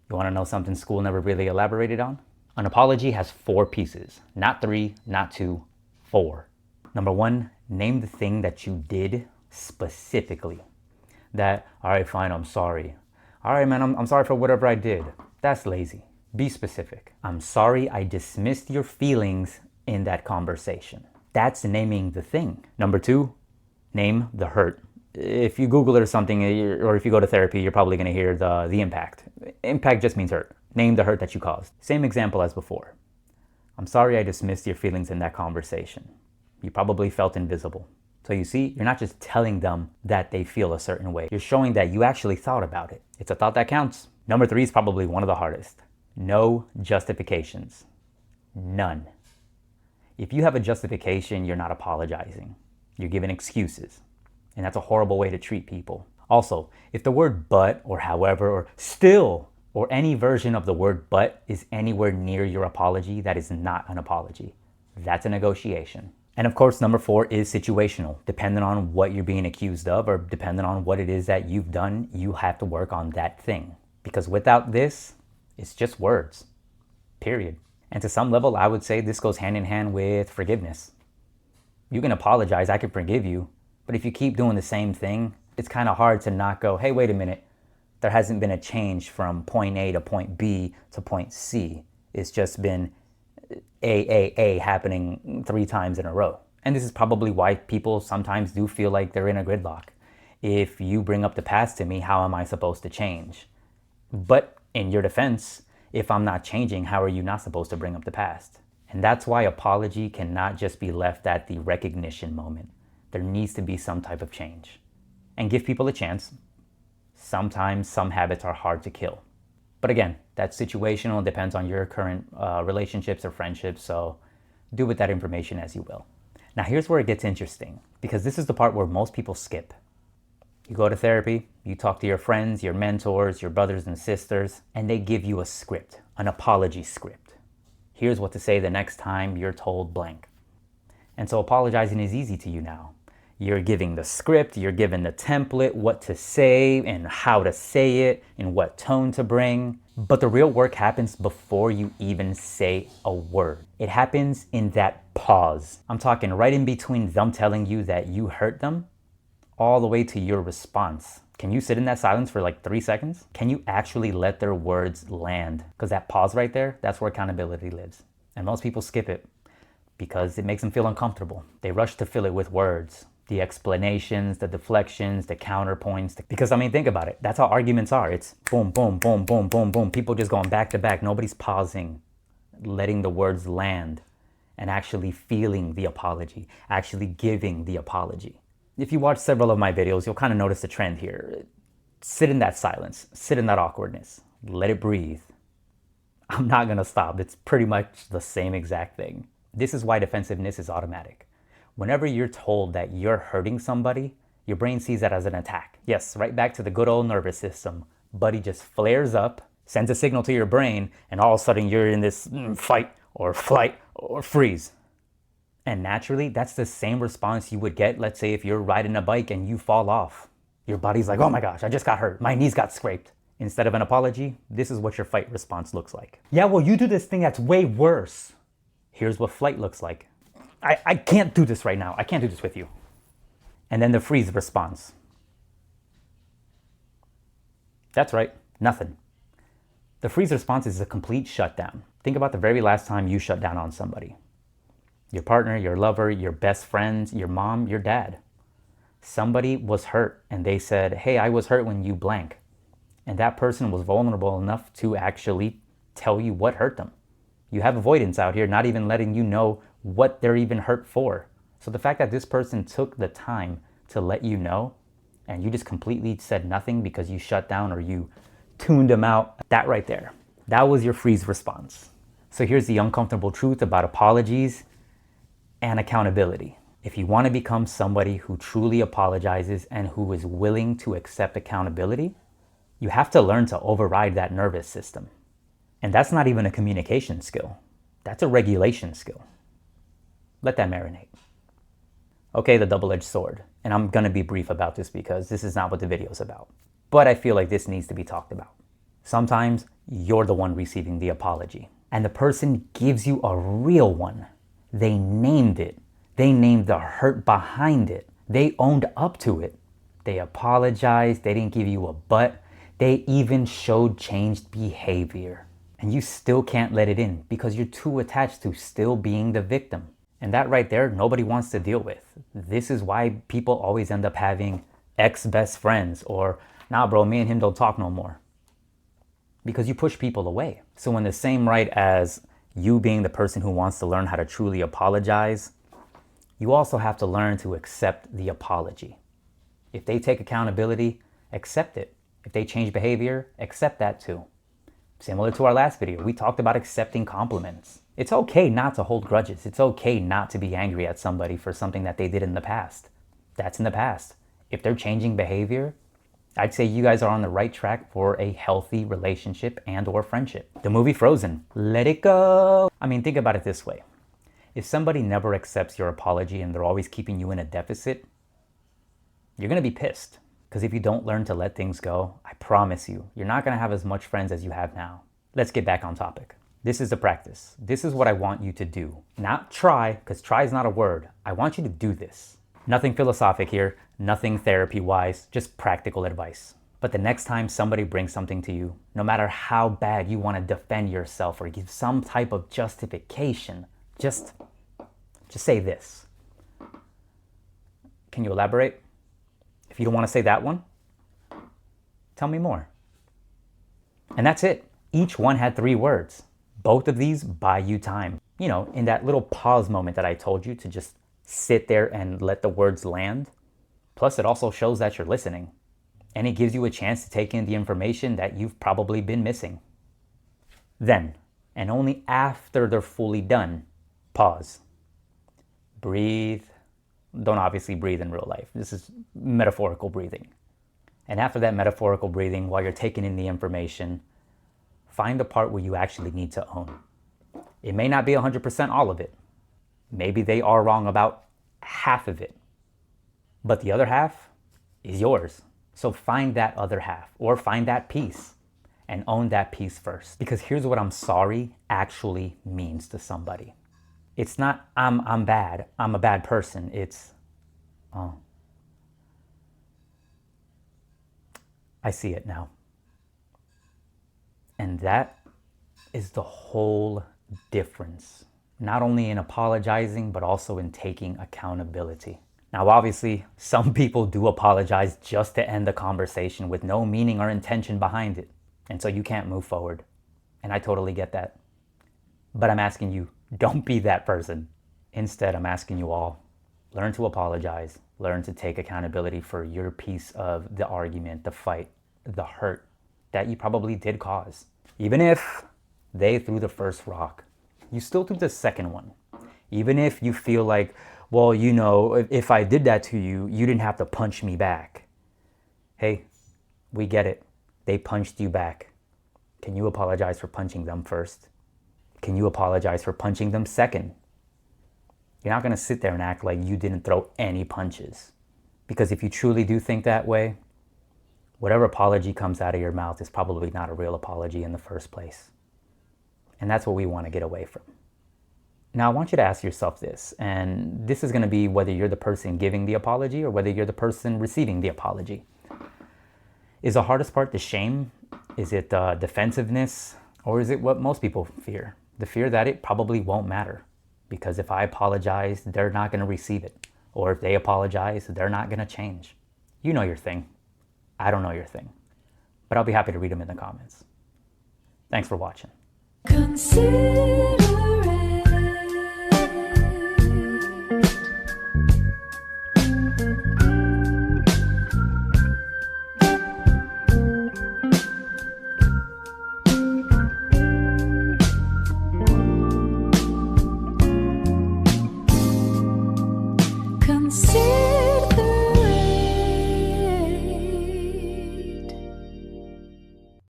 You want to know something school never really elaborated on? An apology has 4 pieces, not 3, not 2, 4. Number 1, name the thing that you did specifically. That, all right, fine, I'm sorry. All right, man, I'm sorry for whatever I did. That's lazy. Be specific. I'm sorry I dismissed your feelings in that conversation. That's naming the thing. Number 2, name the hurt. If you Google it or something, or if you go to therapy, you're probably going to hear the impact. Impact just means hurt. Name the hurt that you caused. Same example as before. I'm sorry I dismissed your feelings in that conversation. You probably felt invisible. So you see, you're not just telling them that they feel a certain way. You're showing that you actually thought about it. It's a thought that counts. Number 3 is probably one of the hardest. No justifications. None. If you have a justification, you're not apologizing. You're giving excuses. And that's a horrible way to treat people. Also, if the word but or however or still or any version of the word but is anywhere near your apology, that is not an apology. That's a negotiation. And of course, number 4 is situational. Depending on what you're being accused of or depending on what it is that you've done, you have to work on that thing. Because without this, it's just words, period. And to some level, I would say this goes hand in hand with forgiveness. You can apologize, I can forgive you, but if you keep doing the same thing, it's kind of hard to not go, hey, wait a minute, there hasn't been a change from point A to point B to point C. It's just been A happening 3 times in a row. And this is probably why people sometimes do feel like they're in a gridlock. If you bring up the past to me, how am I supposed to change? But in your defense, if I'm not changing, how are you not supposed to bring up the past? And that's why apology cannot just be left at the recognition moment. There needs to be some type of change. And give people a chance. Sometimes some habits are hard to kill. But again, that's situational. It depends on your current relationships or friendships. So do with that information as you will. Now here's where it gets interesting, because this is the part where most people skip. You go to therapy, you talk to your friends, your mentors, your brothers and sisters, and they give you a script, an apology script. Here's what to say the next time you're told blank. And so apologizing is easy to you now. You're giving the script, you're given the template, what to say and how to say it, and what tone to bring. But the real work happens before you even say a word. It happens in that pause. I'm talking right in between them telling you that you hurt them, all the way to your response. Can you sit in that silence for like 3 seconds? Can you actually let their words land? Because that pause right there, that's where accountability lives. And most people skip it because it makes them feel uncomfortable. They rush to fill it with words. The explanations, the deflections, the counterpoints. Because I mean, think about it. That's how arguments are. It's boom, boom, boom, boom, boom, boom. People just going back to back. Nobody's pausing, letting the words land and actually feeling the apology, actually giving the apology. If you watch several of my videos, you'll kind of notice the trend here. Sit in that silence, sit in that awkwardness, let it breathe. I'm not gonna stop. It's pretty much the same exact thing. This is why defensiveness is automatic. Whenever you're told that you're hurting somebody, your brain sees that as an attack. Yes, right back to the good old nervous system. Buddy just flares up, sends a signal to your brain, and all of a sudden you're in this fight or flight or freeze. And naturally, that's the same response you would get, let's say, if you're riding a bike and you fall off. Your body's like, oh my gosh, I just got hurt. My knees got scraped. Instead of an apology, this is what your fight response looks like. Yeah, well, you do this thing that's way worse. Here's what flight looks like. I can't do this right now. I can't do this with you. And then the freeze response. That's right, nothing. The freeze response is a complete shutdown. Think about the very last time you shut down on somebody. Your partner, your lover, your best friend, your mom, your dad. Somebody was hurt and they said, hey, I was hurt when you blank. And that person was vulnerable enough to actually tell you what hurt them. You have avoidance out here, not even letting you know what they're even hurt for. So the fact that this person took the time to let you know and you just completely said nothing because you shut down or you tuned them out, that right there, that was your freeze response. So here's the uncomfortable truth about apologies and accountability. If you want to become somebody who truly apologizes and who is willing to accept accountability, you have to learn to override that nervous system. And that's not even a communication skill. That's a regulation skill. Let that marinate. Okay, the double-edged sword. And I'm going to be brief about this because this is not what the video is about. But I feel like this needs to be talked about. Sometimes you're the one receiving the apology. And the person gives you a real one. They named it. They named the hurt behind it. They owned up to it. They apologized. They didn't give you a but. They even showed changed behavior. And you still can't let it in because you're too attached to still being the victim. And that right there, nobody wants to deal with. This is why people always end up having ex-best friends or, nah bro, me and him don't talk no more. Because you push people away. So in the same right as you being the person who wants to learn how to truly apologize, you also have to learn to accept the apology. If they take accountability, accept it. If they change behavior, accept that too. Similar to our last video, we talked about accepting compliments. It's okay not to hold grudges. It's okay not to be angry at somebody for something that they did in the past. That's in the past. If they're changing behavior, I'd say you guys are on the right track for a healthy relationship and or friendship. The movie Frozen, let it go. I mean, think about it this way. If somebody never accepts your apology and they're always keeping you in a deficit, you're gonna be pissed. Because if you don't learn to let things go, I promise you, you're not gonna have as much friends as you have now. Let's get back on topic. This is the practice. This is what I want you to do. Not try, because try is not a word. I want you to do this. Nothing philosophic here, nothing therapy-wise, just practical advice. But the next time somebody brings something to you, no matter how bad you want to defend yourself or give some type of justification, just say this. Can you elaborate? If you don't want to say that one, tell me more. And that's it. Each one had 3 words. Both of these buy you time. You know, in that little pause moment that I told you to just sit there and let the words land. Plus, it also shows that you're listening. And it gives you a chance to take in the information that you've probably been missing. Then, and only after they're fully done, pause. Breathe. Don't obviously breathe in real life. This is metaphorical breathing. And after that metaphorical breathing, while you're taking in the information, find the part where you actually need to own. It may not be 100% all of it. Maybe they are wrong about half of it. But the other half is yours. So find that other half or find that piece and own that piece first. Because here's what I'm sorry actually means to somebody. It's not I'm bad, I'm a bad person. It's, oh, I see it now. And that is the whole difference. Not only in apologizing, but also in taking accountability. Now, obviously, some people do apologize just to end the conversation with no meaning or intention behind it. And so you can't move forward. And I totally get that. But I'm asking you, don't be that person. Instead, I'm asking you all, learn to apologize. Learn to take accountability for your piece of the argument, the fight, the hurt that you probably did cause. Even if they threw the first rock, you still threw the second one. Even if you feel like, well, you know, if I did that to you, you didn't have to punch me back. Hey, we get it. They punched you back. Can you apologize for punching them first? Can you apologize for punching them second? You're not going to sit there and act like you didn't throw any punches. Because if you truly do think that way, whatever apology comes out of your mouth is probably not a real apology in the first place. And that's what we want to get away from. Now, I want you to ask yourself this, and this is going to be whether you're the person giving the apology or whether you're the person receiving the apology. Is the hardest part the shame? Is it defensiveness? Or is it what most people fear? The fear that it probably won't matter. Because if I apologize, they're not going to receive it. Or if they apologize, they're not going to change. You know your thing. I don't know your thing. But I'll be happy to read them in the comments. Thanks for watching. Consider